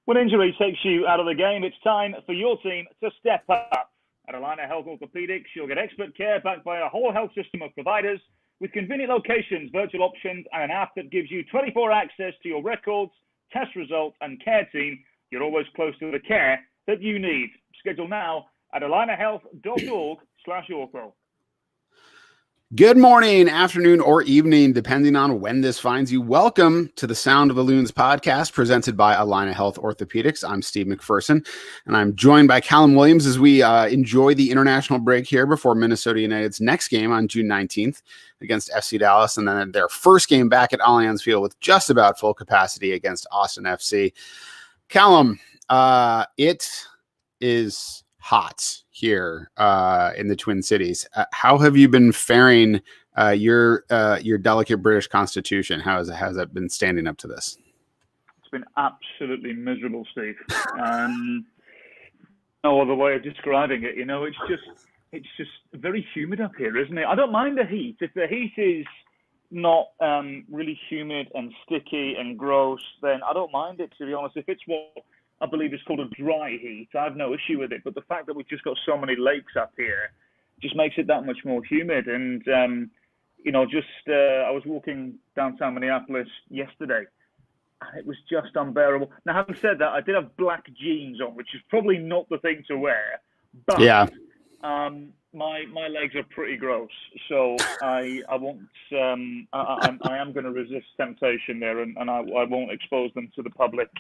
When injury takes you out of the game, it's time for your team to step up. At Aligner Health Orthopedics, you'll get expert care backed by a whole health system of providers with convenient locations, virtual options, and an app that gives you 24 access to your records, test results, and care team. You're always close to the care that you need. Schedule now at alignerhealth.org/ortho. Good morning, afternoon, or evening, depending on when this finds you. Welcome to the Sound of the Loons podcast presented by Aligner Health Orthopedics. I'm Steve McPherson, and I'm joined by Callum Williams as we enjoy the international break here before Minnesota United's next game on June 19th against FC Dallas, and then their first game back at Allianz Field with just about full capacity against Austin FC. Callum, it is hot here in the Twin Cities. How have you been faring your delicate British constitution? How's that been standing up to this? It's been absolutely miserable, Steve. No other way of describing it. You know, it's just very humid up here, isn't it? I don't mind the heat. If the heat is not really humid and sticky and gross, then I don't mind it, to be honest. If it's what I believe it's called a dry heat, I have no issue with it. But the fact that we've just got so many lakes up here just makes it that much more humid. And, I was walking downtown Minneapolis yesterday, and it was just unbearable. Now, having said that, I did have black jeans on, which is probably not the thing to wear. But yeah. My legs are pretty gross, so I won't. I am going to resist temptation there, and I won't expose them to the public.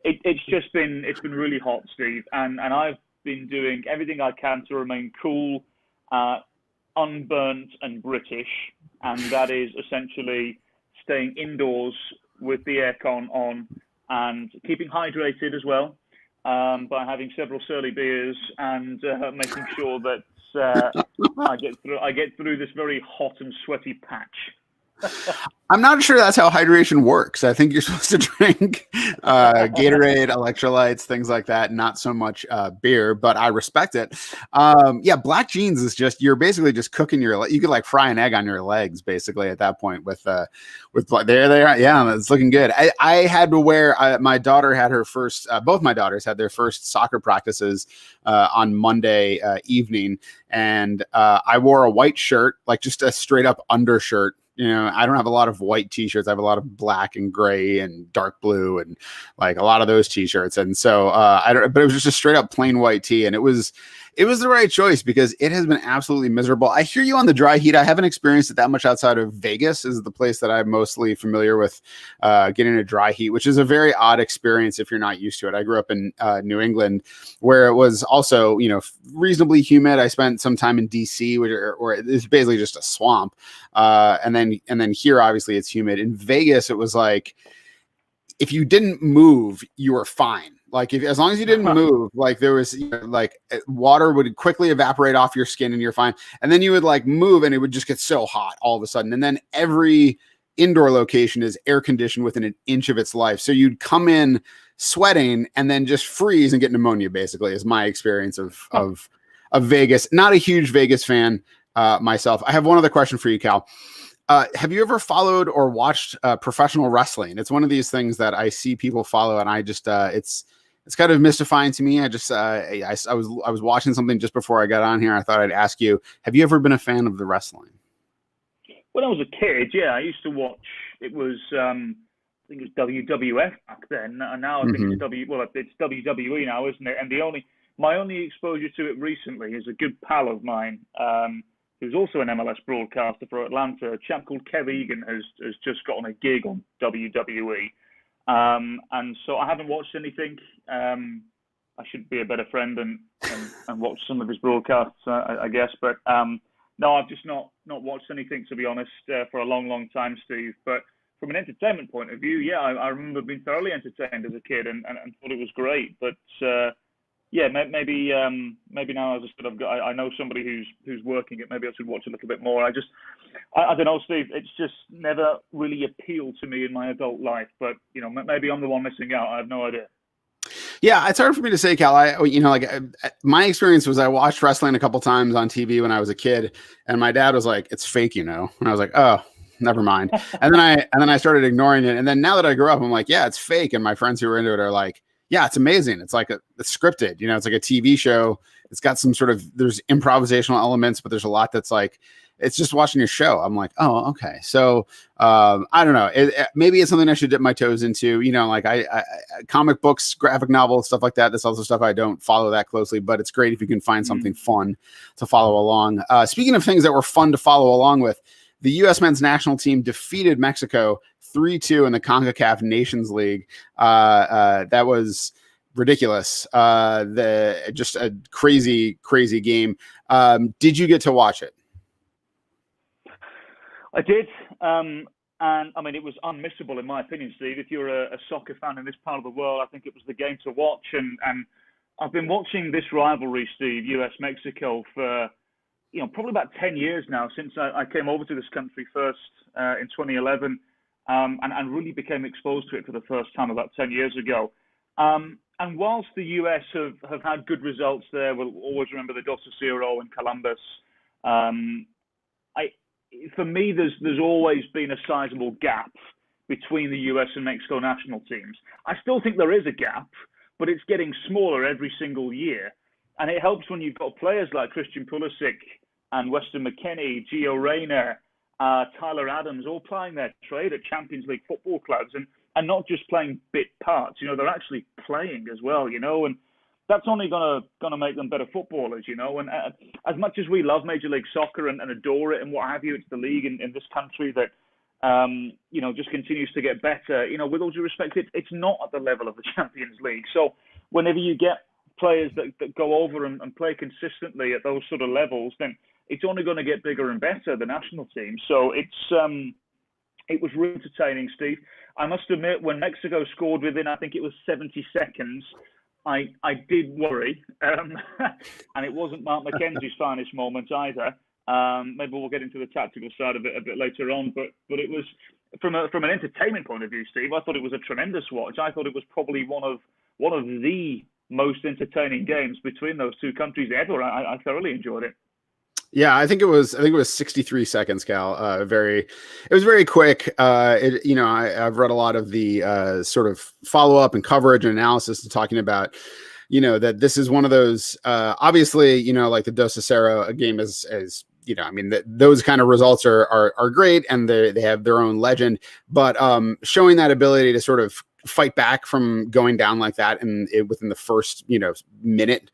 It's been really hot, Steve, and I've been doing everything I can to remain cool, unburnt, and British, and that is essentially staying indoors with the aircon on and keeping hydrated as well, by having several surly beers and making sure that I get through this very hot and sweaty patch. I'm not sure that's how hydration works. I think you're supposed to drink Gatorade, electrolytes, things like that, not so much beer, but I respect it. Black jeans is just, you're basically just cooking you could like fry an egg on your legs basically at that point with there they are. Yeah, it's looking good. I had to wear, my daughter had her first, both my daughters had their first soccer practices on Monday evening. And I wore a white shirt, like just a straight up undershirt. You know, I don't have a lot of white t-shirts. I have a lot of black and gray and dark blue and like a lot of those t-shirts. And so but it was just a straight up plain white tee. And it was the right choice because it has been absolutely miserable. I hear you on the dry heat. I haven't experienced it that much outside of Vegas is the place that I'm mostly familiar with getting a dry heat, which is a very odd experience if you're not used to it. I grew up in New England where it was also, reasonably humid. I spent some time in DC where it's basically just a swamp. And then here, obviously it's humid. In Vegas, it was like, if you didn't move, you were fine. Like as long as you didn't move, like there was water would quickly evaporate off your skin and you're fine. And then you would like move and it would just get so hot all of a sudden. And then every indoor location is air conditioned within an inch of its life. So you'd come in sweating and then just freeze and get pneumonia basically is my experience of Vegas. Not a huge Vegas fan myself. I have one other question for you, Cal. Have you ever followed or watched professional wrestling? It's one of these things that I see people follow, and I just it's kind of mystifying to me. I was watching something just before I got on here. I thought I'd ask you: have you ever been a fan of the wrestling? When I was a kid, yeah, I used to watch. It was I think it was WWF back then, and now I think it's WWE now, isn't it? And my only exposure to it recently is a good pal of mine, who's also an MLS broadcaster for Atlanta. A chap called Kev Egan has just gotten a gig on WWE. And so I haven't watched anything. I should be a better friend and watch some of his broadcasts, I guess. But no, I've just not watched anything, to be honest, for a long, long time, Steve. But from an entertainment point of view, yeah, I remember being thoroughly entertained as a kid and thought it was great. But maybe now as I know somebody who's working it. Maybe I should watch a little bit more. I don't know, Steve. It's just never really appealed to me in my adult life. But maybe I'm the one missing out. I have no idea. Yeah, it's hard for me to say, Cal. My experience was I watched wrestling a couple times on TV when I was a kid, and my dad was like, "It's fake," and I was like, "Oh, never mind." And then I started ignoring it, and then now that I grew up, I'm like, "Yeah, it's fake." And my friends who were into it are like, Yeah, it's amazing. It's like it's scripted, it's like a TV show. It's got some sort of, there's improvisational elements, but there's a lot that's like, it's just watching your show. I'm like, oh, okay. So I don't know. Maybe it's something I should dip my toes into. Like I comic books, graphic novels, stuff like that. That's also stuff I don't follow that closely, but it's great if you can find something fun to follow along. Speaking of things that were fun to follow along with, the U.S. men's national team defeated Mexico 3-2 in the CONCACAF Nations League. That was ridiculous. Just a crazy game. Did you get to watch it? I did. And I mean, it was unmissable in my opinion, Steve. If you're a soccer fan in this part of the world, I think it was the game to watch. And I've been watching this rivalry, Steve, US-Mexico, for probably about 10 years now, since I came over to this country first in 2011, and really became exposed to it for the first time about 10 years ago. And whilst the US have had good results there, we'll always remember the 2-0 in Columbus. For me, there's always been a sizable gap between the US and Mexico national teams. I still think there is a gap, but it's getting smaller every single year. And it helps when you've got players like Christian Pulisic and Weston McKennie, Gio Reyna, Tyler Adams, all playing their trade at Champions League football clubs and not just playing bit parts. They're actually playing as well, and that's only gonna make them better footballers, And as much as we love Major League Soccer and adore it and what have you, it's the league in this country that just continues to get better. With all due respect, it's not at the level of the Champions League. So whenever you get players that go over and play consistently at those sort of levels, then it's only going to get bigger and better, the national team. So it was really entertaining, Steve. I must admit, when Mexico scored within, I think it was 70 seconds, I did worry. And it wasn't Mark McKenzie's finest moment either. Maybe we'll get into the tactical side of it a bit later on. But it was, from an entertainment point of view, Steve, I thought it was a tremendous watch. I thought it was probably one of the most entertaining games between those two countries ever. I thoroughly enjoyed it. Yeah, I think it was 63 seconds, Cal. It was very quick. I've read a lot of the sort of follow up and coverage and analysis and talking about, that this is one of those, obviously, like the 2-0, a game is those kind of results are great and they have their own legend, but showing that ability to sort of fight back from going down like that and within the first minute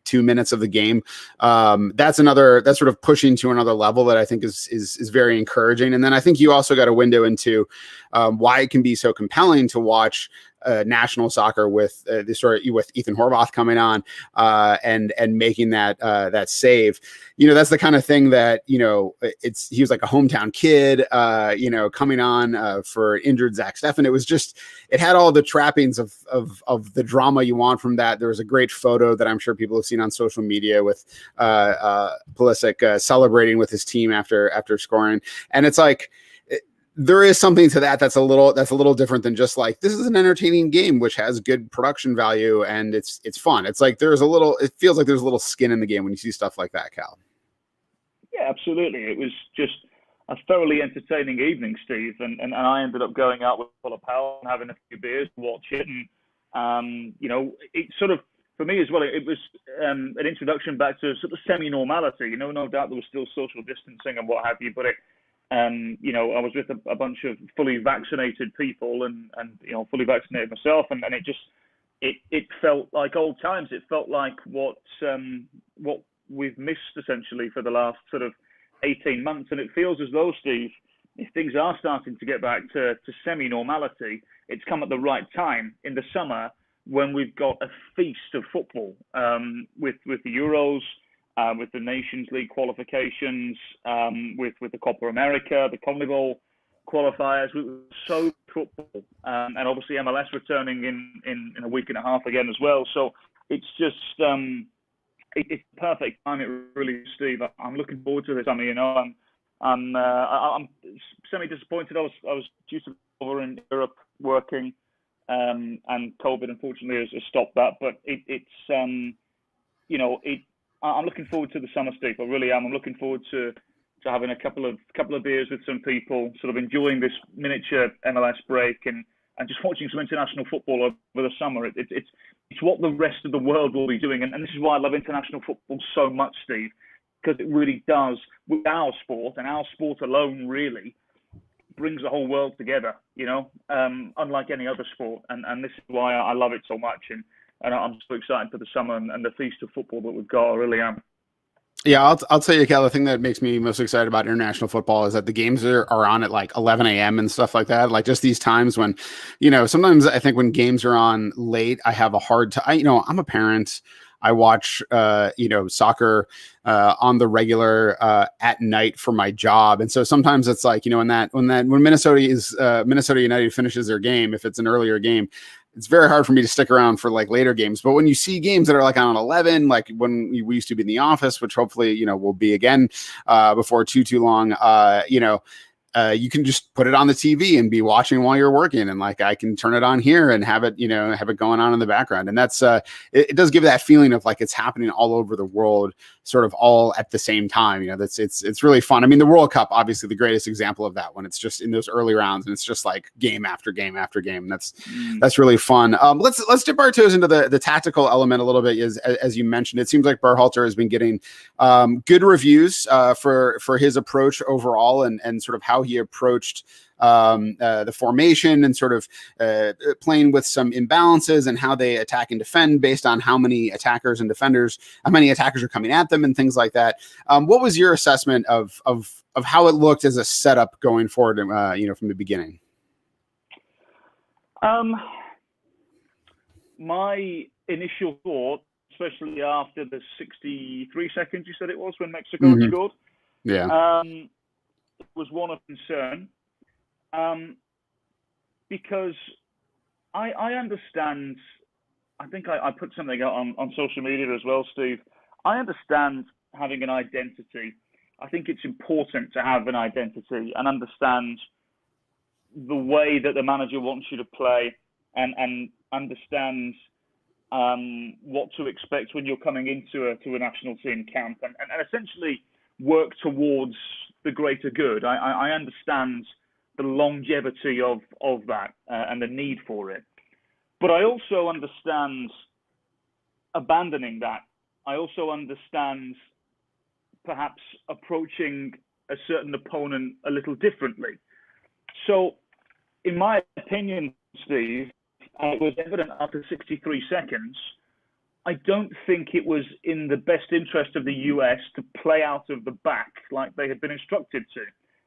2 minutes of the game, that's sort of pushing to another level that I think is very encouraging. And then I think you also got a window into why it can be so compelling to watch national soccer with with Ethan Horvath coming on and making that save. That's the kind of thing that he was like a hometown kid coming on for injured Zach Steffen. It had all the trappings of the drama you want from that. There was a great photo that I'm sure people have seen on social media with Pulisic celebrating with his team after scoring, and it's like, there is something to that that's a little different than just like, this is an entertaining game which has good production value and it's fun. It's like it feels like there's a little skin in the game when you see stuff like that, Cal. Yeah, absolutely. It was just a thoroughly entertaining evening, Steve, and I ended up going out with full of power and having a few beers to watch it, and it sort of, for me as well, it was an introduction back to sort of semi-normality. No doubt there was still social distancing and what have you, but I was with a bunch of fully vaccinated people and fully vaccinated myself, and it felt like old times. It felt like what we've missed essentially for the last sort of 18 months, and it feels as though, Steve, if things are starting to get back to semi-normality, it's come at the right time in the summer when we've got a feast of football with the Euros. With the Nations League qualifications, with the Copa America, the CONMEBOL qualifiers, so football, and obviously MLS returning in a week and a half again as well. So it's just it's perfect time. It really is, Steve. I'm looking forward to this. I mean, I'm semi disappointed. I was due to be over in Europe working, and COVID unfortunately has stopped that. But I'm looking forward to the summer, Steve. I really am. I'm looking forward to having a couple of beers with some people, sort of enjoying this miniature MLS break and and just watching some international football over the summer. It's what the rest of the world will be doing, and this is why I love international football so much, Steve, because it really does, with our sport and our sport alone, really brings the whole world together. Unlike any other sport, and this is why I love it so much, and I'm so excited for the summer and the feast of football that we've got. I really am. Yeah, I'll tell you, Cal, the thing that makes me most excited about international football is that the games are on at like 11 a.m. and stuff like that. Like just these times when, sometimes I think when games are on late, I have a hard time. I'm a parent. I watch, soccer on the regular at night for my job, and so sometimes it's like, when Minnesota United finishes their game, if it's an earlier game, it's very hard for me to stick around for like later games. But when you see games that are like on 11, like when we used to be in the office, which hopefully, will be again before too long, you can just put it on the TV and be watching while you're working. And like, I can turn it on here and have it going on in the background. And that's, it does give that feeling of like, it's happening all over the world, sort of all at the same time. It's really fun. I mean, the World Cup, obviously the greatest example of that, when it's just in those early rounds and it's just like game after game after game. That's really fun. Let's dip our toes into the tactical element a little bit. As you mentioned, it seems like Berhalter has been getting good reviews for his approach overall, and sort of how he approached the formation, and sort of playing with some imbalances and how they attack and defend based on how many attackers are coming at them and things like that. What was your assessment of how it looked as a setup going forward, from the beginning? My initial thought, especially after the 63 seconds you said it was when Mexico scored, was one of concern, because I understand. I think I put something out on social media as well, Steve. I understand having an identity. I think it's important to have an identity and understand the way that the manager wants you to play, and understand what to expect when you're coming into a national team camp, and essentially work towards the greater good. I understand the longevity of that and the need for it. But I also understand abandoning that. I also understand perhaps approaching a certain opponent a little differently. So, in my opinion, Steve, it was evident after 63 seconds, I don't think it was in the best interest of the US to play out of the back like they had been instructed to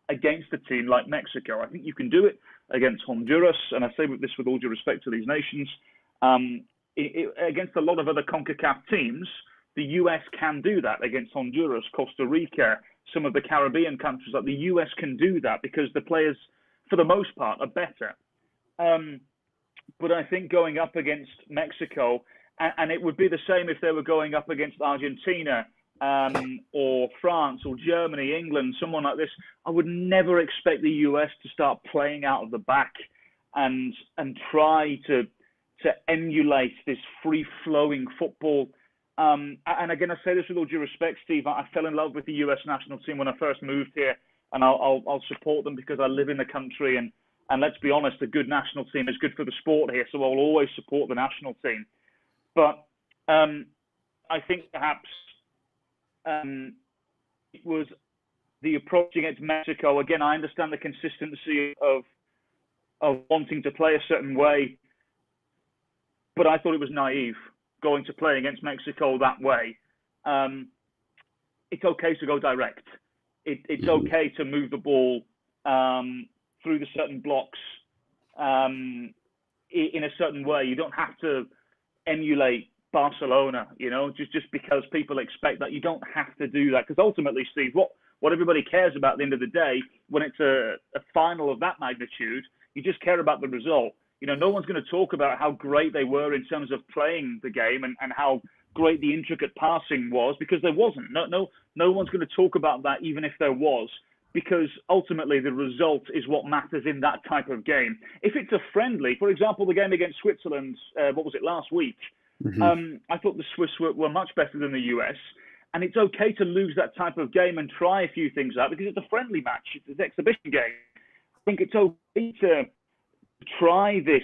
against a team like Mexico. I think you can do it against Honduras, and I say this with all due respect to these nations. Against a lot of other CONCACAF teams, the US can do that against Honduras, Costa Rica, some of the Caribbean countries. Like the US can do that because the players, for the most part, are better. But I think going up against Mexico, and it would be the same if they were going up against Argentina or France or Germany, England, someone like this, I would never expect the US to start playing out of the back and try to emulate this free-flowing football. And again, I say this with all due respect, Steve, I fell in love with the US national team when I first moved here, and I'll support them because I live in the country, and let's be honest, a good national team is good for the sport here, so I'll always support the national team. But I think perhaps it was the approach against Mexico. Again, I understand the consistency of wanting to play a certain way, but I thought it was naive going to play against Mexico that way. It's okay to go direct. It's okay to move the ball through the certain blocks in a certain way. You don't have to emulate Barcelona, just because people expect that. You don't have to do that, because ultimately, Steve, what everybody cares about at the end of the day, when it's a final of that magnitude, you just care about the result. No one's going to talk about how great they were in terms of playing the game and how great the intricate passing was, because there wasn't. No one's going to talk about that, even if there was, because ultimately the result is what matters in that type of game. If it's a friendly, for example, the game against Switzerland, last week, I thought the Swiss were much better than the US, and it's okay to lose that type of game and try a few things out because it's a friendly match. It's an exhibition game. I think it's okay try this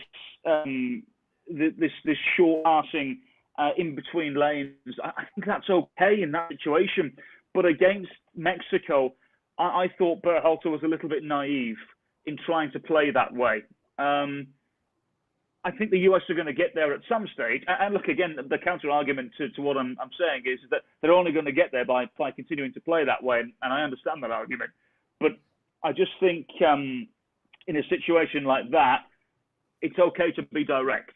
short passing in between lanes. I think that's okay in that situation. But against Mexico, I thought Berhalter was a little bit naive in trying to play that way. I think the US are going to get there at some stage. And look, again, the counter argument to what I'm saying is that they're only going to get there by continuing to play that way. And I understand that argument. But I just think in a situation like that, it's okay to be direct.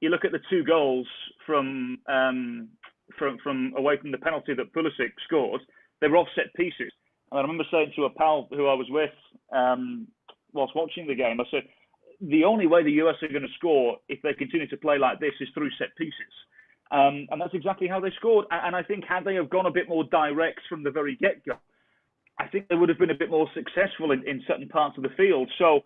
You look at the 2 goals from away from the penalty that Pulisic scored, they were offset pieces. And I remember saying to a pal who I was with whilst watching the game, I said, the only way the US are going to score if they continue to play like this is through set pieces. And that's exactly how they scored. And I think had they have gone a bit more direct from the very get-go, I think they would have been a bit more successful in certain parts of the field. So,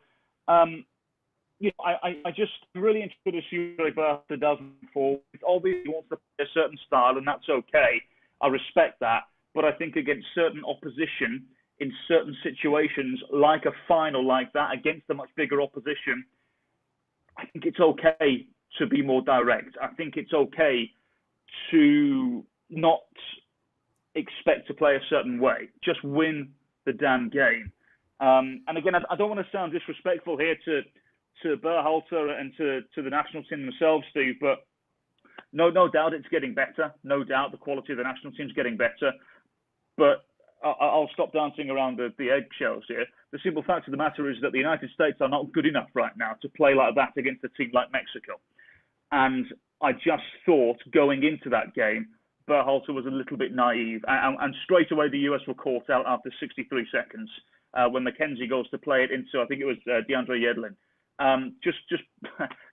I just really interested to see what Berhalter does forward. Obviously, he wants to play a certain style, and that's okay. I respect that. But I think against certain opposition, in certain situations, like a final like that, against a much bigger opposition, I think it's okay to be more direct. I think it's okay to not expect to play a certain way. Just win the damn game. And again, I don't want to sound disrespectful here to Berhalter and to the national team themselves, Steve, but no doubt it's getting better. No doubt the quality of the national team's getting better. But I'll stop dancing around the eggshells here. The simple fact of the matter is that the United States are not good enough right now to play like that against a team like Mexico. And I just thought going into that game, Berhalter was a little bit naive. And straight away the US were caught out after 63 seconds when McKenzie goes to play it into, I think it was DeAndre Yedlin. Just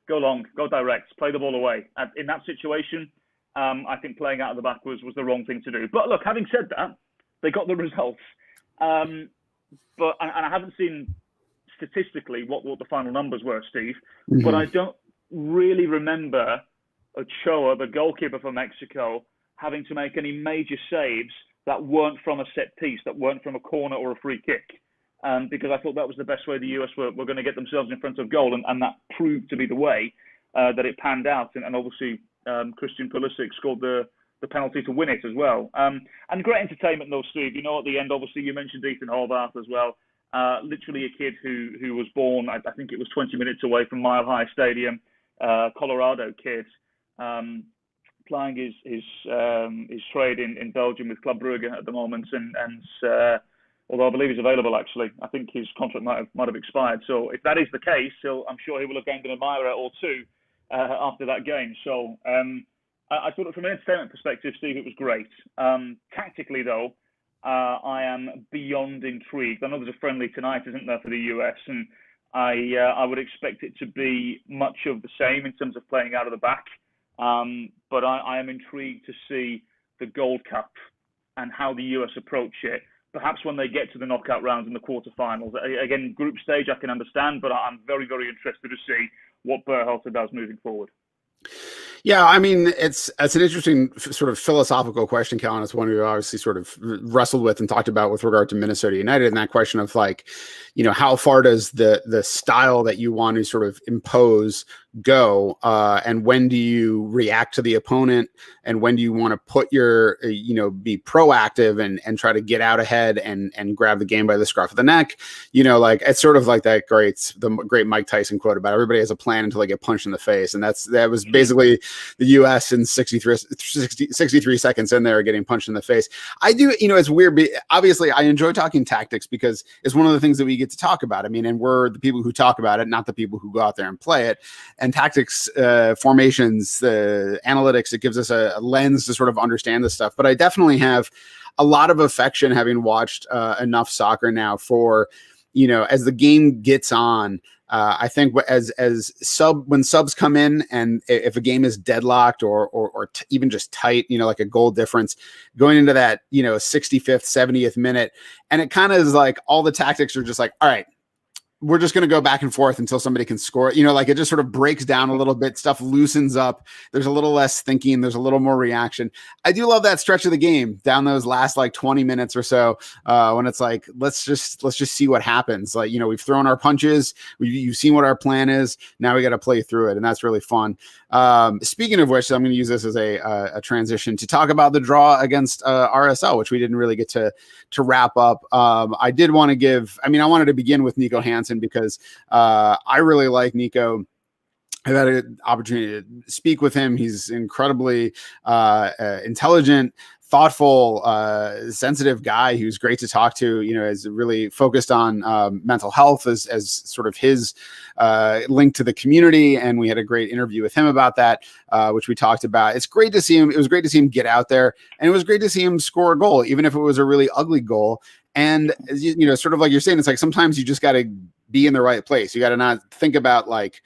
go long, go direct, play the ball away. And in that situation, I think playing out of the back was the wrong thing to do. But look, having said that, they got the results. But I haven't seen statistically what the final numbers were, Steve. Mm-hmm. But I don't really remember Ochoa, the goalkeeper for Mexico, having to make any major saves that weren't from a set piece, that weren't from a corner or a free kick. Because I thought that was the best way the US were going to get themselves in front of goal, and that proved to be the way that it panned out. And obviously, Christian Pulisic scored the penalty to win it as well. And great entertainment though, Steve. You know, at the end, obviously, you mentioned Ethan Horvath as well. Literally a kid who was born, I think it was 20 minutes away from Mile High Stadium, Colorado kid, plying his trade in Belgium with Club Brugge at the moment, and although I believe he's available, actually. I think his contract might have expired. So if that is the case, I'm sure he will have gained an admirer or two after that game. So I thought from an entertainment perspective, Steve, it was great. Tactically, though, I am beyond intrigued. I know there's a friendly tonight, isn't there, for the US? And I would expect it to be much of the same in terms of playing out of the back. But I am intrigued to see the Gold Cup and how the US approach it. Perhaps when they get to the knockout rounds and the quarterfinals. Again, group stage I can understand, but I'm very, very interested to see what Berhalter does moving forward. Yeah, I mean, it's an interesting sort of philosophical question, Callum. It's one we obviously sort of wrestled with and talked about with regard to Minnesota United, and that question of like, you know, how far does the style that you want to sort of impose go, and when do you react to the opponent, and when do you want to put your, be proactive and try to get out ahead and grab the game by the scruff of the neck, like it's sort of like the great Mike Tyson quote about everybody has a plan until they get punched in the face, and that was basically the U.S. in 63 seconds in there getting punched in the face. I do, it's weird. Obviously, I enjoy talking tactics because it's one of the things that we get to talk about. I mean, and we're the people who talk about it, not the people who go out there and play it. And tactics, formations, analytics, it gives us a lens to sort of understand this stuff. But I definitely have a lot of affection, having watched enough soccer now for, as the game gets on. I think when subs come in, and if a game is deadlocked or even just tight, like a goal difference going into that, 65th, 70th minute, and it kind of is like all the tactics are just like, all right, we're just going to go back and forth until somebody can score. Like it just sort of breaks down a little bit. Stuff loosens up. There's a little less thinking. There's a little more reaction. I do love that stretch of the game down those last like 20 minutes or so when it's like, let's just see what happens. Like, we've thrown our punches. You've seen what our plan is. Now we got to play through it. And that's really fun. Speaking of which, I'm going to use this as a transition to talk about the draw against RSL, which we didn't really get to wrap up. I did want to I wanted to begin with Nico Hansen because I really like Nico. I've had an opportunity to speak with him. He's incredibly intelligent, thoughtful, sensitive guy who's great to talk to, is really focused on mental health as sort of his link to the community. And we had a great interview with him about that, which we talked about. It's great to see him. It was great to see him get out there, and it was great to see him score a goal, even if it was a really ugly goal. And, sort of like you're saying, it's like sometimes you just got to be in the right place. You got to not think about like,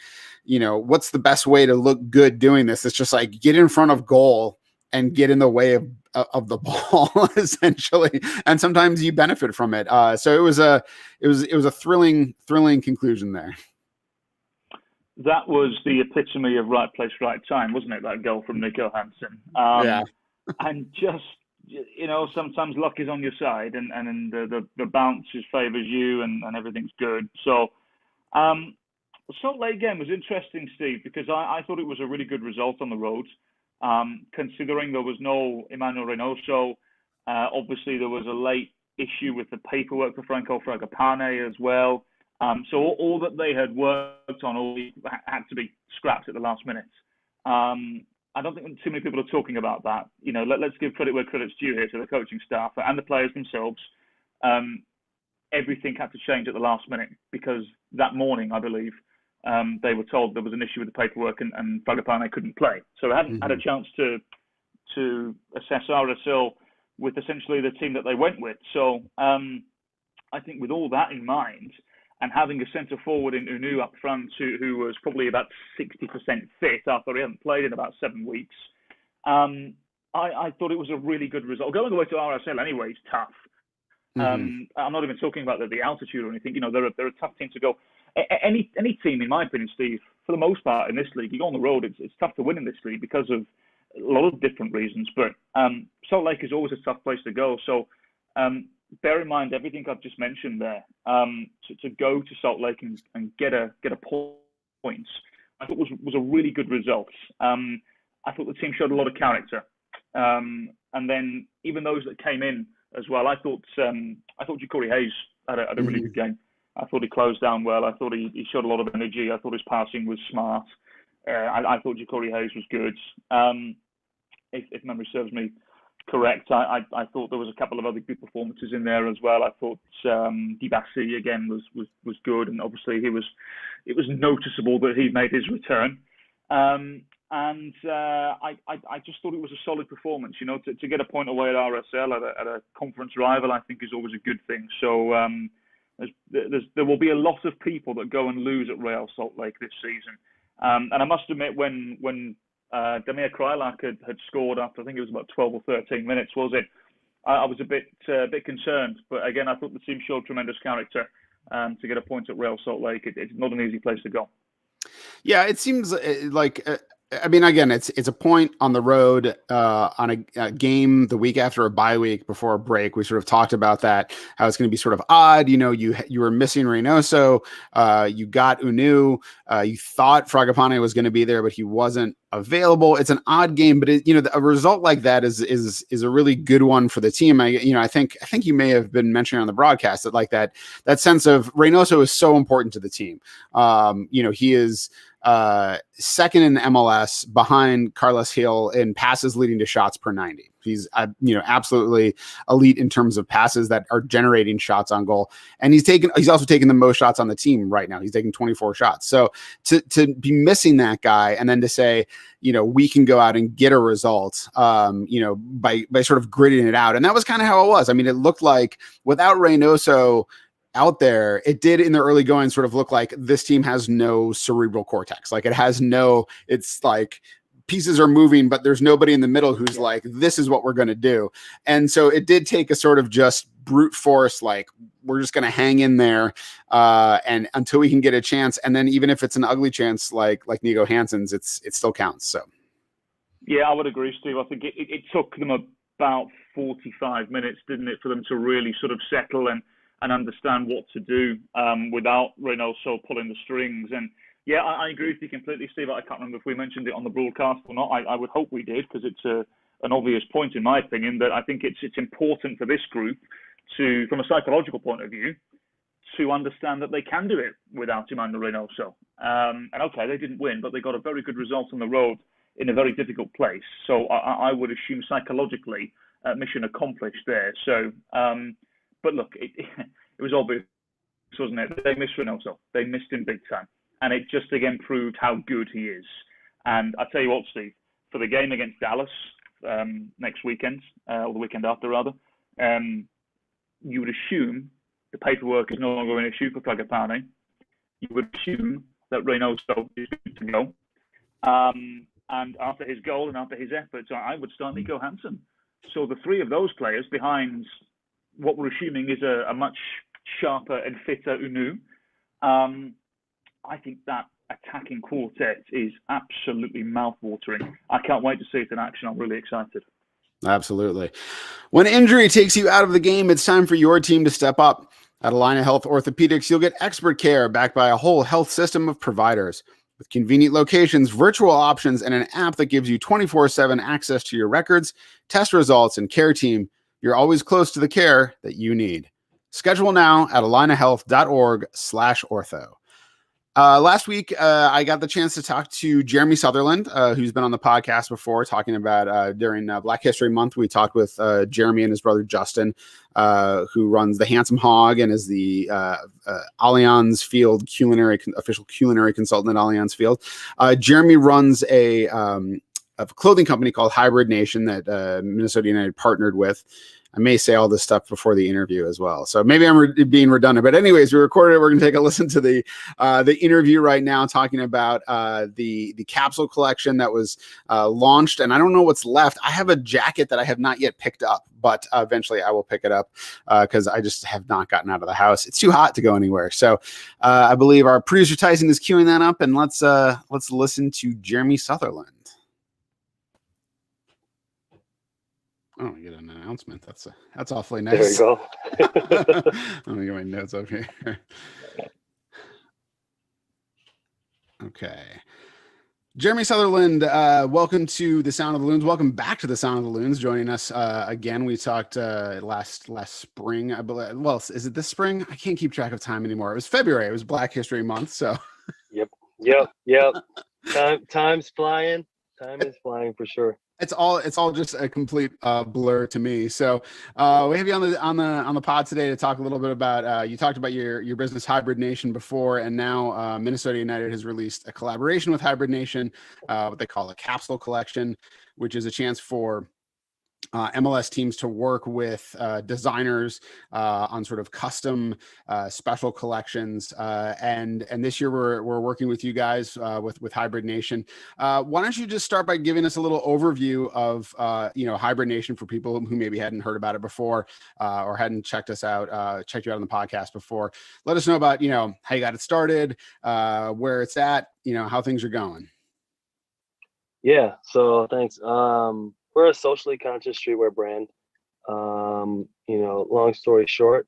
what's the best way to look good doing this. It's just like get in front of goal and get in the way of the ball essentially. And sometimes you benefit from it. So it was a thrilling conclusion there. That was the epitome of right place, right time, wasn't it? That goal from Nico Hansen. Yeah. And just, sometimes luck is on your side and the bounce just favors you and everything's good. So, the Salt Lake game was interesting, Steve, because I thought it was a really good result on the road, considering there was no Emmanuel Reynoso. Obviously, there was a late issue with the paperwork for Franco Fragapane as well. So all that they had worked on all had to be scrapped at the last minute. I don't think too many people are talking about that. Let's give credit where credit's due here to the coaching staff and the players themselves. Everything had to change at the last minute because that morning, I believe, they were told there was an issue with the paperwork and Fragapane couldn't play. So they hadn't had a chance to assess RSL with essentially the team that they went with. So I think with all that in mind, and having a centre forward in Unu up front who was probably about 60% fit after he hadn't played in about 7 weeks, I thought it was a really good result. Going away to RSL anyway is tough. I'm not even talking about the altitude or anything. They're a tough team to go. Any team, in my opinion, Steve, for the most part in this league, you go on the road, it's tough to win in this league because of a lot of different reasons. But Salt Lake is always a tough place to go. So bear in mind everything I've just mentioned there. To go to Salt Lake and get a point, I thought was a really good result. I thought the team showed a lot of character, and then even those that came in as well. I thought Ja'Cory Hayes had a really good game. I thought he closed down well. I thought he showed a lot of energy. I thought his passing was smart. I thought Ja'Cory Hayes was good. If memory serves me correct, I thought there was a couple of other good performances in there as well. I thought Dibasi again was good, and obviously it was noticeable that he made his return. And I just thought it was a solid performance. To get a point away at RSL at a conference rival, I think is always a good thing. So there will be a lot of people that go and lose at Real Salt Lake this season. And I must admit, when Damir Kreilach had scored after, I think it was about 12 or 13 minutes, was it? I was a bit concerned. But again, I thought the team showed tremendous character to get a point at Real Salt Lake. It's not an easy place to go. Yeah, it seems like again, it's a point on the road on a game the week after a bye week before a break. We sort of talked about that, how it's going to be sort of odd. You were missing Reynoso, you got Unu, you thought Fragapane was going to be there, but he wasn't available. It's an odd game, but a result like that is a really good one for the team. I think you may have been mentioning on the broadcast that like that sense of Reynoso is so important to the team. He is second in MLS behind Carlos Gil in passes leading to shots per 90. He's absolutely elite in terms of passes that are generating shots on goal, and he's also taken the most shots on the team right now. He's taking 24 shots. So to be missing that guy, and then to say, we can go out and get a result, by sort of gritting it out, and that was kind of how it was. I mean, it looked like without Reynoso out there, it did in the early going sort of look like this team has no cerebral cortex. Like it's like pieces are moving, but there's nobody in the middle who's like, this is what we're going to do. And so it did take a sort of just brute force, like we're just going to hang in there and until we can get a chance. And then even if it's an ugly chance, like Nico Hansen's, it still counts. So. Yeah, I would agree, Steve. I think it took them about 45 minutes, didn't it, for them to really sort of settle and understand what to do without Reynoso pulling the strings. And yeah, I agree with you completely, Steve. I can't remember if we mentioned it on the broadcast or not. I would hope we did, because it's an obvious point, in my opinion, that I think it's important for this group to, from a psychological point of view, to understand that they can do it without Emmanuel Reynoso. And okay, they didn't win, but they got a very good result on the road in a very difficult place. So I would assume psychologically, mission accomplished there. So, but look, it was obvious, wasn't it? They missed Reynoso. They missed him big time. And it just again proved how good he is. And I tell you what, Steve, for the game against Dallas next weekend, or the weekend after rather, you would assume the paperwork is no longer an issue for Fragapane. You would assume that Reynoso is good to go. And after his goal and after his efforts, I would start Nico Hansen. So the three of those players behind what we're assuming is a much sharper and fitter Unu, I think that attacking quartet is absolutely mouth-watering. I can't wait to see it in action. I'm really excited. Absolutely. When injury takes you out of the game, it's time for your team to step up. At Allina Health Orthopedics, you'll get expert care backed by a whole health system of providers. With convenient locations, virtual options, and an app that gives you 24/7 access to your records, test results, and care team, you're always close to the care that you need. Schedule now at allinahealth.org/ortho. Last week, I got the chance to talk to Jeremy Sutherland, who's been on the podcast before, talking about during Black History Month. We talked with Jeremy and his brother Justin, who runs the Handsome Hog and is the Allianz Field official culinary consultant at Allianz Field. Jeremy runs a clothing company called Hybrid Nation that Minnesota United partnered with. I may say all this stuff before the interview as well, so maybe I'm being redundant. But anyways, we recorded it. We're going to take a listen to the interview right now, talking about the capsule collection that was launched. And I don't know what's left. I have a jacket that I have not yet picked up, but eventually I will pick it up because I just have not gotten out of the house. It's too hot to go anywhere. So I believe our producer Tyson is queuing that up, and let's listen to Jeremy Sutherland. Oh, I get an announcement. That's awfully nice. There you go. Let me get my notes up here. Okay. Jeremy Sutherland, welcome to the Sound of the Loons. Welcome back to the Sound of the Loons. Joining us again. We talked last spring, I believe. Well, is it this spring? I can't keep track of time anymore. It was February. It was Black History Month. So. Yep. Time's flying. Time is flying for sure. It's all just a complete blur to me. So we have you on the pod today to talk a little bit about. You talked about your business Hybrid Nation before, and now Minnesota United has released a collaboration with Hybrid Nation, what they call a capsule collection, which is a chance for MLS teams to work with designers on sort of custom special collections. And this year we're working with you guys with Hybrid Nation. Why don't you just start by giving us a little overview of Hybrid Nation for people who maybe hadn't heard about it before or hadn't checked you out on the podcast before. Let us know about how you got it started, where it's at, how things are going. Yeah. So thanks. We're a socially conscious streetwear brand. Long story short,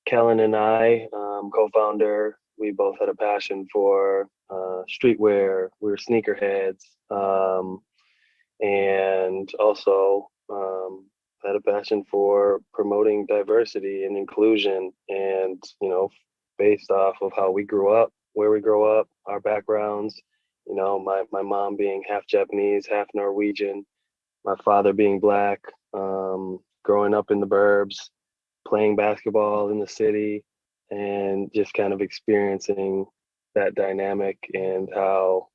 Callum and I, co-founder, we both had a passion for streetwear. We were sneakerheads, and also had a passion for promoting diversity and inclusion. And based off of how we grew up, where we grew up, our backgrounds. My mom being half Japanese, half Norwegian, my father being Black, growing up in the burbs, playing basketball in the city, and just kind of experiencing that dynamic and how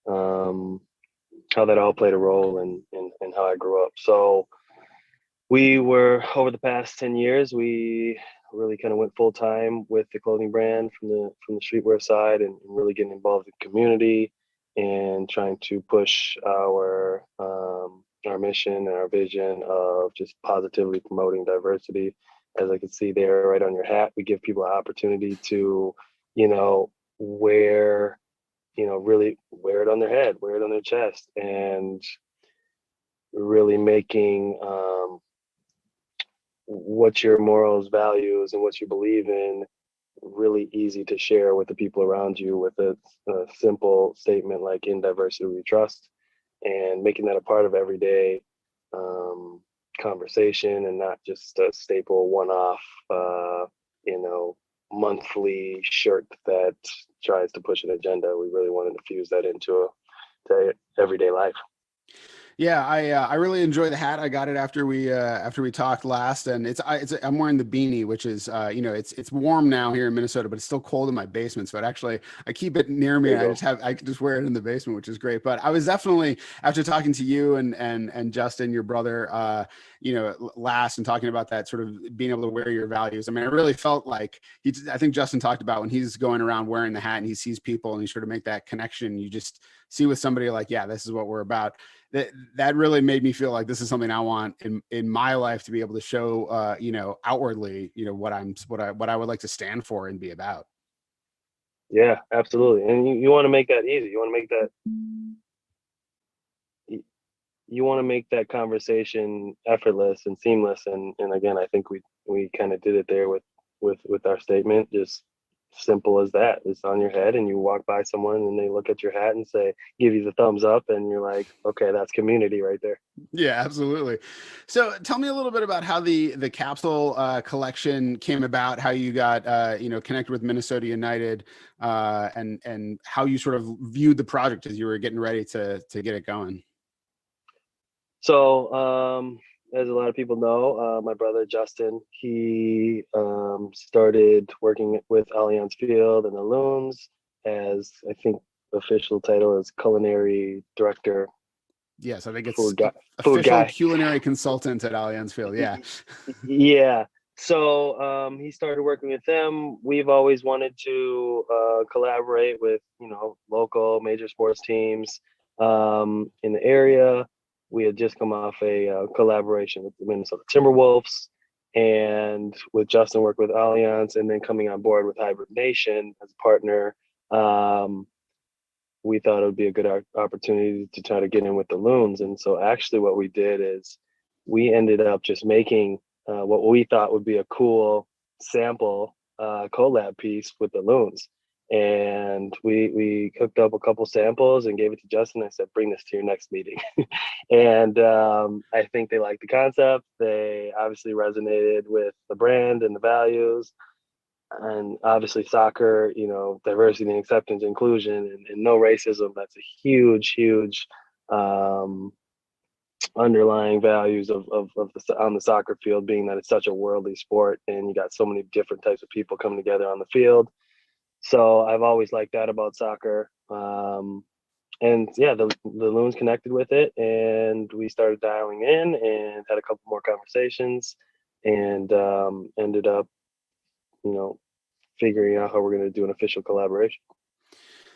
that all played a role in how I grew up. So we were, over the past 10 years, we really kind of went full time with the clothing brand from the streetwear side, and really getting involved in the community and trying to push our our mission and our vision of just positively promoting diversity. As I can see there right on your hat, we give people an opportunity to, you know, wear, really wear it on their head, wear it on their chest, and really making what your morals, values, and what you believe in really easy to share with the people around you with a simple statement like "In diversity we trust," and making that a part of everyday conversation and not just a staple one-off, monthly shirt that tries to push an agenda. We really wanted to fuse that into everyday life. Yeah, I really enjoy the hat. I got it after we talked last, and I'm wearing the beanie, which is it's warm now here in Minnesota, but it's still cold in my basement. So I keep it near me. And I can just wear it in the basement, which is great. But I was definitely, after talking to you and Justin, your brother, last, and talking about that sort of being able to wear your values. I mean, I really felt like I think Justin talked about when he's going around wearing the hat and he sees people and you sort of make that connection. You just see with somebody like, yeah, this is what we're about. That really made me feel like this is something I want in my life to be able to show, outwardly, what I would like to stand for and be about. Yeah, absolutely. And you want to make that easy. You want to make that conversation effortless and seamless. And again, I think we kind of did it there with our statement. Just simple as that. It's on your head, and you walk by someone and they look at your hat and give you the thumbs up, and you're like, okay, that's community right there. Yeah, absolutely. So tell me a little bit about how the capsule collection came about, how you got connected with Minnesota United, and how you sort of viewed the project as you were getting ready to get it going. So as a lot of people know, my brother Justin, he started working with Allianz Field and the Loons as, I think, official title is culinary director. Yes, I think it's food official guy. Culinary consultant at Allianz Field. Yeah. Yeah. So he started working with them. We've always wanted to collaborate with, local major sports teams in the area. We had just come off a collaboration with the Minnesota Timberwolves, and with Justin work with Allianz, and then coming on board with Hybrid Nation as a partner. We thought it would be a good opportunity to try to get in with the Loons. And so actually what we did is we ended up just making what we thought would be a cool sample collab piece with the Loons. And we cooked up a couple samples and gave it to Justin. I said, bring this to your next meeting. And I think they liked the concept. They obviously resonated with the brand and the values. And obviously soccer, diversity and acceptance, inclusion, and no racism. That's a huge underlying values of on the soccer field, being that it's such a worldly sport and you got so many different types of people coming together on the field. So I've always liked that about soccer. And yeah, the Loons connected with it, and we started dialing in and had a couple more conversations, and ended up, figuring out how we're going to do an official collaboration.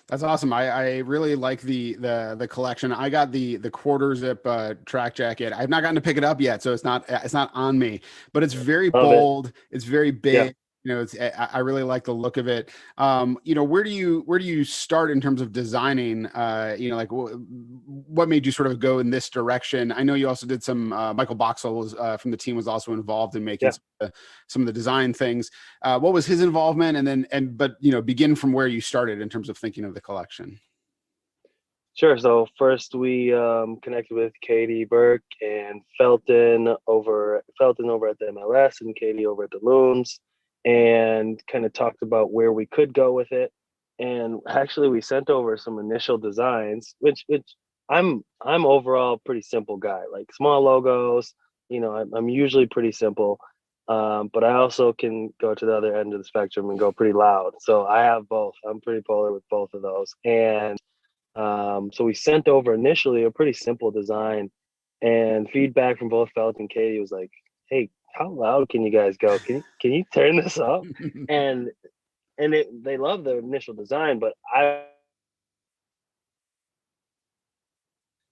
That's awesome. I really like the collection. I got the quarter zip track jacket. I've not gotten to pick it up yet, so it's not on me, but it's very bold. It's very big. Yeah. I really like the look of it. Where do you start in terms of designing? Like what made you sort of go in this direction? I know you also did some. Michael Boxall was from the team was also involved in making some of the design things. What was his involvement? But begin from where you started in terms of thinking of the collection. Sure. So first we connected with Katie Burke and Felton over at the MLS, and Katie over at the Loons, and kind of talked about where we could go with it. And actually we sent over some initial designs, which I'm overall pretty simple guy, like small logos, I'm usually pretty simple. But I also can go to the other end of the spectrum and go pretty loud. So I have both. I'm pretty polar with both of those. And so we sent over initially a pretty simple design, and feedback from both Felton and Katie was like, hey, how loud can you guys go? Can you turn this up? and they love the initial design, but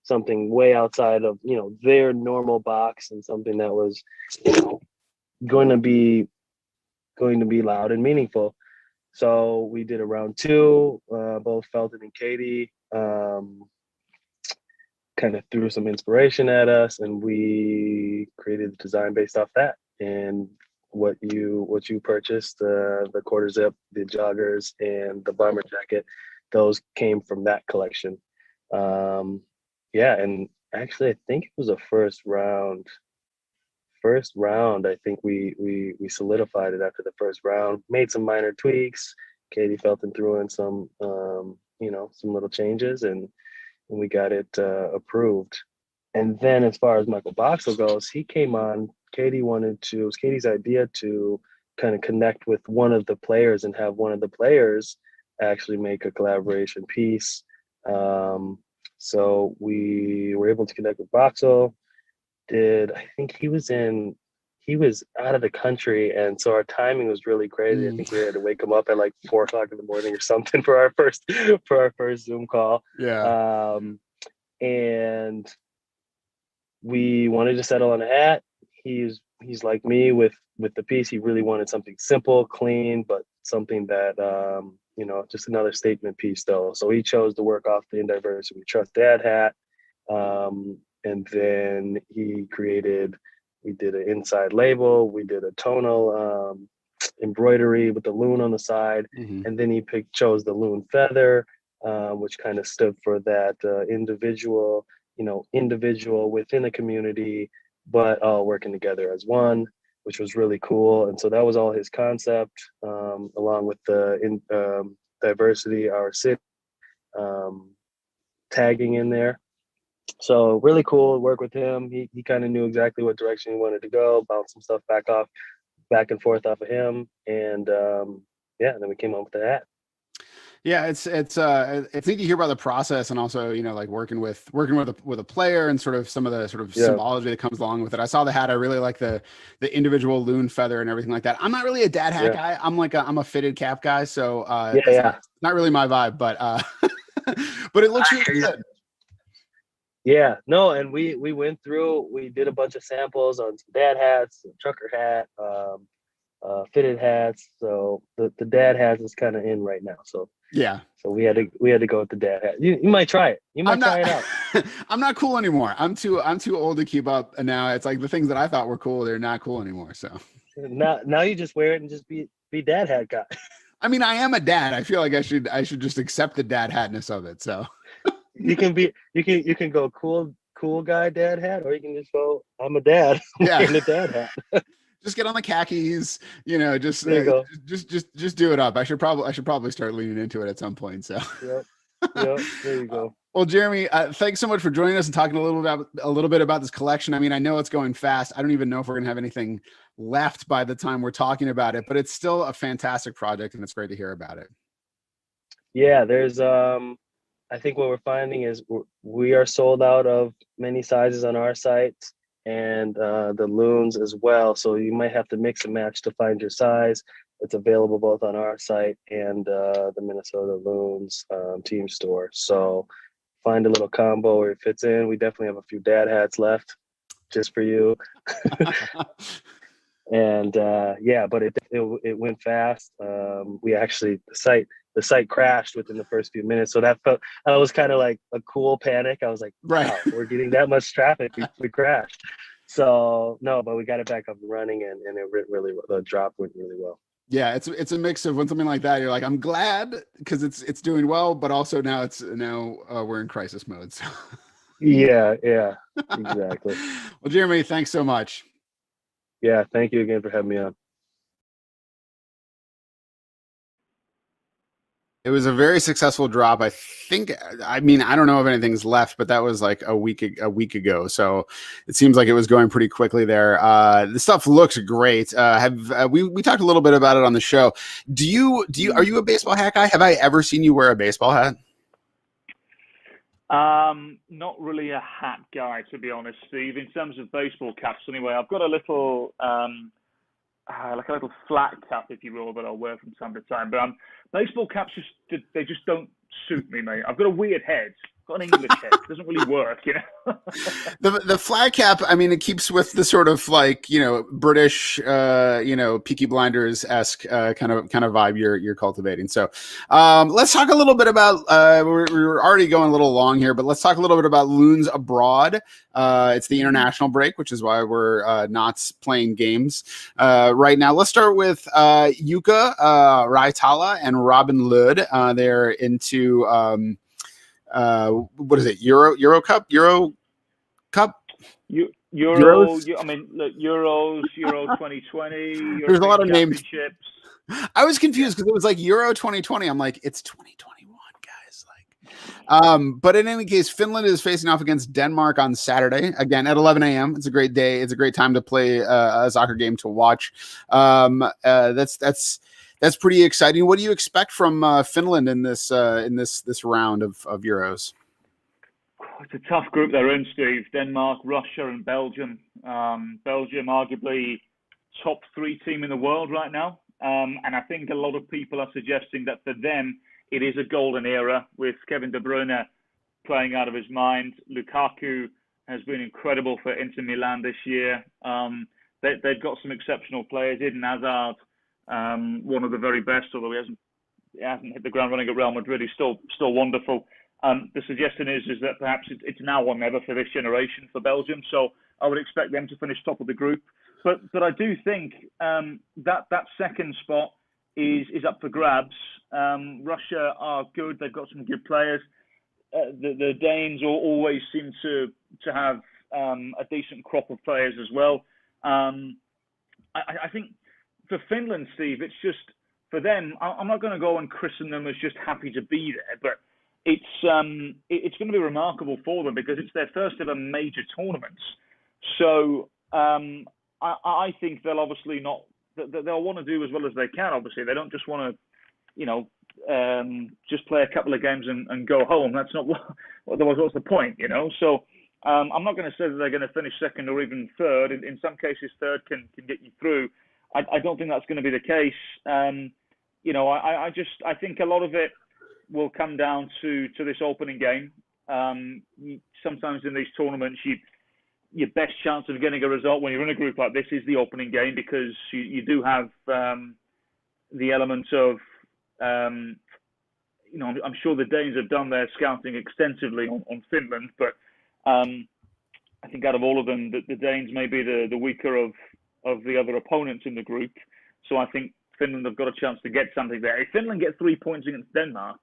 something way outside of, their normal box, and something that was, going to be loud and meaningful. So we did a round two. Both Felton and Katie kind of threw some inspiration at us, and we created the design based off that. And what you purchased, the quarter zip, the joggers, and the bomber jacket, those came from that collection. Yeah, and actually, I think it was a first round. I think we solidified it after the first round. Made some minor tweaks. Katie Felton threw in some some little changes, and we got it approved. And then as far as Michael Boxall goes, he came on. It was Katie's idea to kind of connect with one of the players and have one of the players actually make a collaboration piece. So we were able to connect with Boxall. I think he was out of the country, and so our timing was really crazy. I think we had to wake him up at like 4 o'clock in the morning or something for our first Zoom call. Yeah. And we wanted to settle on a hat. He's like me with the piece. He really wanted something simple, clean, but something that just another statement piece though. So he chose to work off the In Diversity We Trust Dad hat. And then we did an inside label, we did a tonal embroidery with the loon on the side, and then he chose the loon feather, which kind of stood for that individual within a community, but all working together as one, which was really cool. And so that was all his concept, along with the diversity, our city tagging in there. So really cool to work with him. He kind of knew exactly what direction he wanted to go, bounce some stuff back and forth off of him. And then we came up with the hat. Yeah, it's neat to hear about the process, and also like working with a player, and sort of some of the sort of symbology that comes along with it. I saw the hat. I really like the individual loon feather and everything like that. I'm not really a dad hat guy. I'm a fitted cap guy. So not really my vibe, but but it looks really good. Yeah, no, and we went through. We did a bunch of samples on some dad hats, trucker hat, fitted hats. So the dad hats is kind of in right now. So yeah. So we had to go with the dad hat. You might try it. You might try it out. I'm not cool anymore. I'm too old to keep up. And now it's like the things that I thought were cool, they're not cool anymore. So now you just wear it and just be dad hat guy. I mean, I am a dad. I feel like I should just accept the dad hatness of it. So you can go cool guy dad hat, or you can just go, I'm a dad. Yeah. In a dad hat. Just get on the khakis, just just do it up. I should probably start leaning into it at some point. So Yep. There you go. Well, Jeremy, thanks so much for joining us and talking a little bit about this collection. I mean, I know it's going fast. I don't even know if we're going to have anything left by the time we're talking about it, but it's still a fantastic project, and it's great to hear about it. Yeah, there's I think what we're finding is we are sold out of many sizes on our site, and the Loons as well. So you might have to mix and match to find your size. It's available both on our site and the Minnesota Loons team store. So find a little combo where it fits in. We definitely have a few dad hats left just for you. And but it went fast. We actually, the site crashed within the first few minutes. So that was kind of like a cool panic. I was like, wow, we're getting that much traffic. We crashed. So no, but we got it back up and running, and the drop went really well. Yeah, it's a mix of when something like that, you're like, I'm glad because it's doing well, but also now we're in crisis mode. So yeah, exactly. Well, Jeremy, thanks so much. Yeah, thank you again for having me on. It was a very successful drop. I don't know if anything's left, but that was like a week ago. So it seems like it was going pretty quickly there. The stuff looks great. We talked a little bit about it on the show. Are you a baseball hat guy? Have I ever seen you wear a baseball hat? Not really a hat guy, to be honest, Steve. In terms of baseball caps, anyway, I've got a little like a little flat cap, if you will, that I'll wear from time to time. But baseball caps just don't suit me, mate. I've got a weird head. got an English head. It doesn't really work, you know. The flag cap, I mean, it keeps with the sort of like, British, Peaky Blinders-esque kind of vibe you're cultivating. So let's talk a little bit about we're already going a little long here, but let's talk a little bit about Loons Abroad. It's the international break, which is why we're not playing games right now. Let's start with Yuka Raitala and Robin Lud. They're into what is it? Euro Cup? Euros. I mean, look, Euros, Euro 2020. There's a lot of names. I was confused because it was like Euro 2020. I'm like, it's 2021, guys. But in any case, Finland is facing off against Denmark on Saturday, again at 11 a.m. It's a great day. It's a great time to play a soccer game to watch. That's pretty exciting. What do you expect from Finland in this round of Euros? It's a tough group they're in, Steve. Denmark, Russia, and Belgium. Belgium, arguably top 3 team in the world right now. And I think a lot of people are suggesting that for them, it is a golden era with Kevin De Bruyne playing out of his mind. Lukaku has been incredible for Inter Milan this year. They've got some exceptional players. Eden Hazard, one of the very best, although he hasn't hit the ground running at Real Madrid. He's still wonderful. The suggestion is that perhaps it's now or never for this generation for Belgium. So I would expect them to finish top of the group. But I do think that second spot is up for grabs. Russia are good. They've got some good players. The Danes always seem to have a decent crop of players as well. I think for Finland, Steve, it's just for them. I'm not going to go and christen them as just happy to be there, but it's going to be remarkable for them because it's their first ever major tournament. So I think they'll obviously they'll want to do as well as they can. Obviously, they don't just want to, just play a couple of games and go home. That's not otherwise what's the point, So I'm not going to say that they're going to finish second or even third. In some cases, third can get you through. I don't think that's going to be the case. I think a lot of it will come down to this opening game. Sometimes in these tournaments, your best chance of getting a result when you're in a group like this is the opening game because you do have the element of, I'm sure the Danes have done their scouting extensively on Finland, but I think out of all of them, the Danes may be the weaker of the other opponents in the group. So I think Finland have got a chance to get something there. If Finland get 3 points against Denmark,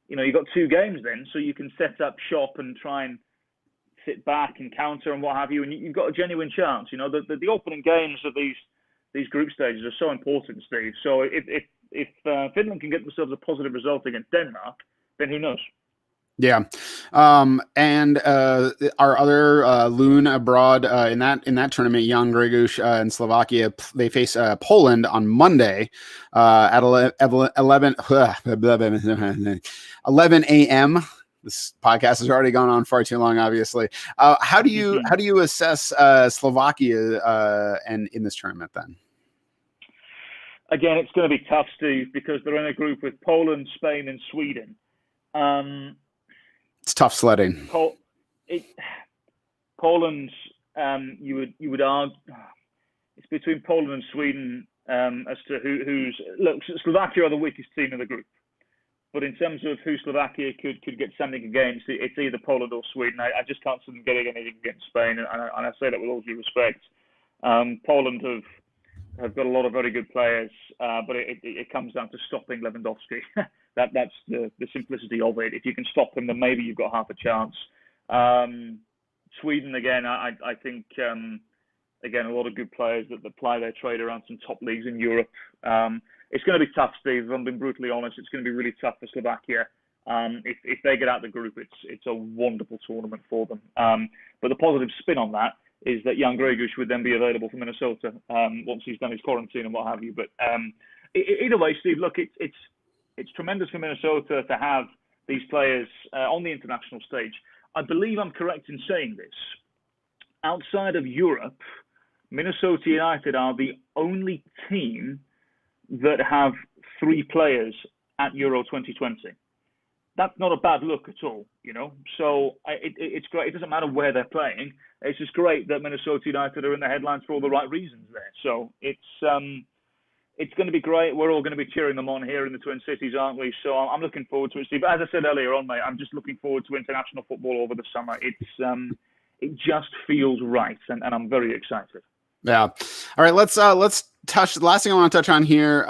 you've got 2 games then, so you can set up shop and try and sit back and counter and what have you, and you've got a genuine chance. The opening games of these group stages are so important, Steve. So if Finland can get themselves a positive result against Denmark, then who knows? Yeah, and our other Loon abroad in that tournament, Jan Greguš and Slovakia, they face Poland on Monday at 11 a.m. This podcast has already gone on far too long, obviously. How do you assess Slovakia and in this tournament then? Again, it's going to be tough, Steve, because they're in a group with Poland, Spain, and Sweden. It's tough sledding. Poland, you would argue, it's between Poland and Sweden as to who's. Look, Slovakia are the weakest team in the group, but in terms of who Slovakia could get something against, it's either Poland or Sweden. I just can't see them getting anything against Spain, and I say that with all due respect. Poland have got a lot of very good players, but it comes down to stopping Lewandowski. That's the simplicity of it. If you can stop him, then maybe you've got half a chance. Sweden, again, I think, again, a lot of good players that ply their trade around some top leagues in Europe. It's going to be tough, Steve. If I'm being brutally honest, it's going to be really tough for Slovakia. If they get out of the group, it's a wonderful tournament for them. But the positive spin on that is that Jan Greguš would then be available for Minnesota once he's done his quarantine and what have you. But either way, Steve, look, it's tremendous for Minnesota to have these players on the international stage. I believe I'm correct in saying this. Outside of Europe, Minnesota United are the only team that have 3 players at Euro 2020. that's not a bad look at all, you know. So it's great. It doesn't matter where they're playing. It's just great that Minnesota United are in the headlines for all the right reasons there. So it's going to be great. We're all going to be cheering them on here in the Twin Cities, aren't we? So I'm looking forward to it, Steve. But as I said earlier on, mate, I'm just looking forward to international football over the summer. It just feels right, and I'm very excited. Yeah. All right. Let's touch. The last thing I want to touch on here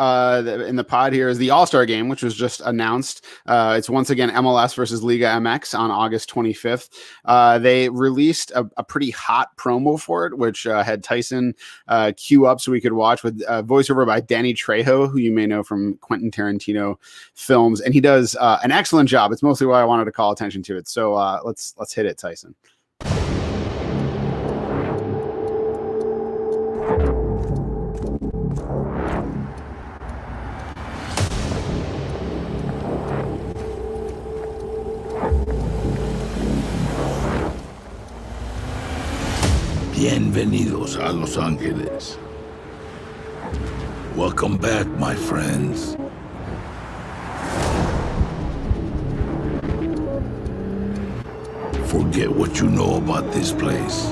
in the pod here is the All-Star game, which was just announced. It's once again MLS versus Liga MX on August 25th. They released a pretty hot promo for it, which had Tyson queue up so we could watch, with voiceover by Danny Trejo, who you may know from Quentin Tarantino films, and he does an excellent job. It's mostly why I wanted to call attention to it. So let's hit it, Tyson. Bienvenidos a Los Angeles. Welcome back, my friends. Forget what you know about this place.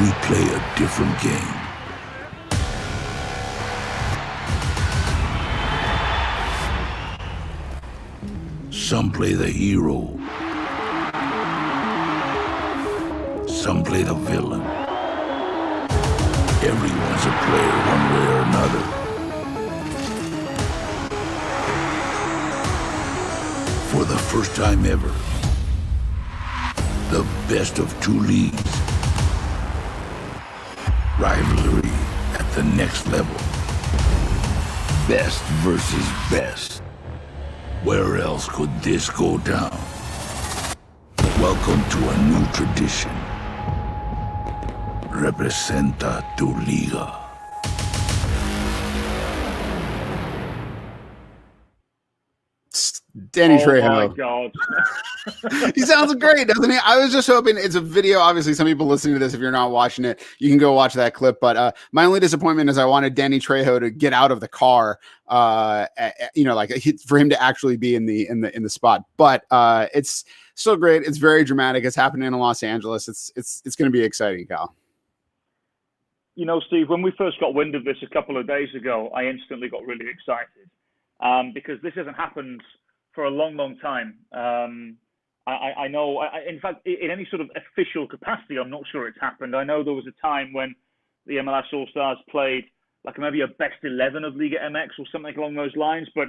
We play a different game. Some play the hero. Some play the villain. Everyone's a player one way or another. For the first time ever, the best of two leagues. Rivalry at the next level. Best versus best. Where else could this go down? Welcome to a new tradition. Representa tu liga. Danny Trejo. Oh my God. He sounds great, doesn't he? I was just hoping it's a video. Obviously, some people listening to this, if you're not watching it, you can go watch that clip. But my only disappointment is I wanted Danny Trejo to get out of the car, for him to actually be in the spot. But it's still great. It's very dramatic. It's happening in Los Angeles. It's going to be exciting, Cal. You know, Steve, when we first got wind of this a couple of days ago, I instantly got really excited because this hasn't happened for a long, long time. I know, in fact, in any sort of official capacity, I'm not sure it's happened. I know there was a time when the MLS All-Stars played like maybe a best 11 of Liga MX or something along those lines, but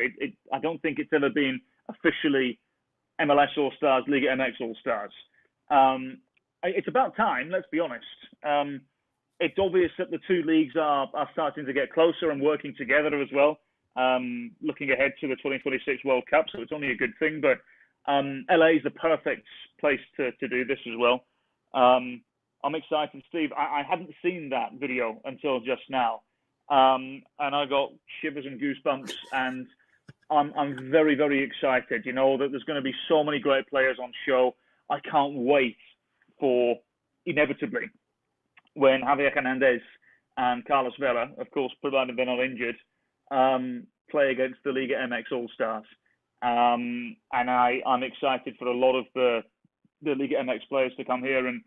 I don't think it's ever been officially MLS All-Stars, Liga MX All-Stars. It's about time, let's be honest. It's obvious that the two leagues are starting to get closer and working together as well, looking ahead to the 2026 World Cup, so it's only a good thing. But LA is the perfect place to do this as well. I'm excited, Steve. I hadn't seen that video until just now, and I got shivers and goosebumps, and I'm very, very excited. You know, that there's going to be so many great players on show. I can't wait for, inevitably, when Javier Hernandez and Carlos Vela, of course, provided they're not injured, play against the Liga MX All-Stars. And I'm excited for a lot of the Liga MX players to come here and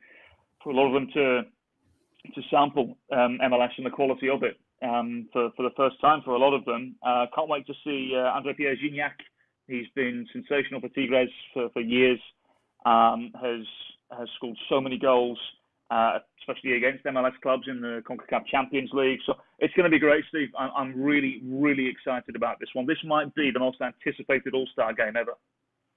for a lot of them to sample MLS and the quality of it for the first time for a lot of them. Can't wait to see Andre Pierre Gignac. He's been sensational for Tigres for years, has scored so many goals, especially against MLS clubs in the CONCACAF Champions League. So it's going to be great, Steve. I'm really, really excited about this one. This might be the most anticipated All-Star game ever.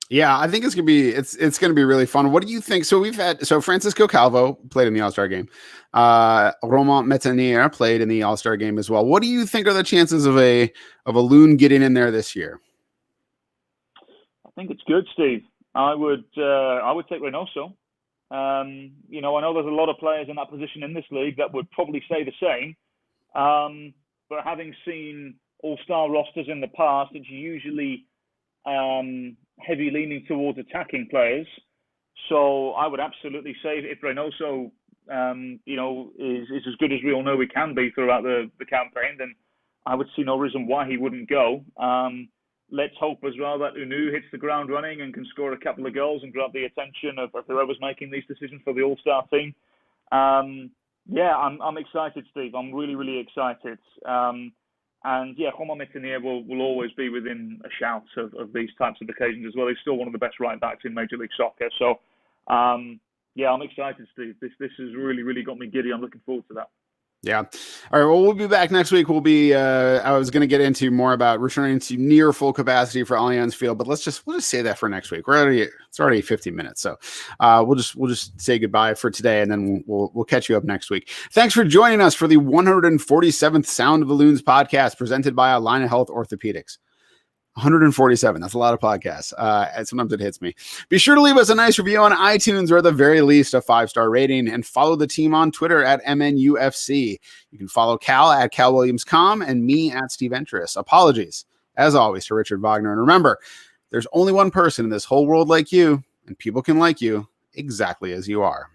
Yeah, I think it's gonna be really fun. What do you think? So Francisco Calvo played in the All-Star game. Romain Métanire played in the All-Star game as well. What do you think are the chances of a Loon getting in there this year? I think it's good, Steve. I would take Reynoso. I know there's a lot of players in that position in this league that would probably say the same. But having seen all-star rosters in the past, it's usually heavy leaning towards attacking players. So I would absolutely say if Reynoso, is as good as we all know he can be throughout the campaign, then I would see no reason why he wouldn't go. let's hope as well that Unu hits the ground running and can score a couple of goals and grab the attention of whoever's making these decisions for the All-Star team. Yeah, I'm excited, Steve. I'm really, really excited. And yeah, Juan Metenier will always be within a shout of these types of occasions as well. He's still one of the best right backs in Major League Soccer. So yeah, I'm excited, Steve. This has really, really got me giddy. I'm looking forward to that. Yeah. All right. Well, we'll be back next week. We'll be, I was going to get into more about returning to near full capacity for Allianz Field, but we'll just say that for next week. It's already 50 minutes. So, we'll just say goodbye for today, and then we'll catch you up next week. Thanks for joining us for the 147th Sound of the Loons podcast presented by Allina Health Orthopedics. 147. That's a lot of podcasts. And sometimes it hits me. Be sure to leave us a nice review on iTunes, or at the very least a 5-star rating, and follow the team on Twitter at MNUFC. You can follow Cal at CalWilliamsCom and me at Steve Entris. Apologies, as always, to Richard Wagner. And remember, there's only one person in this whole world like you, and people can like you exactly as you are.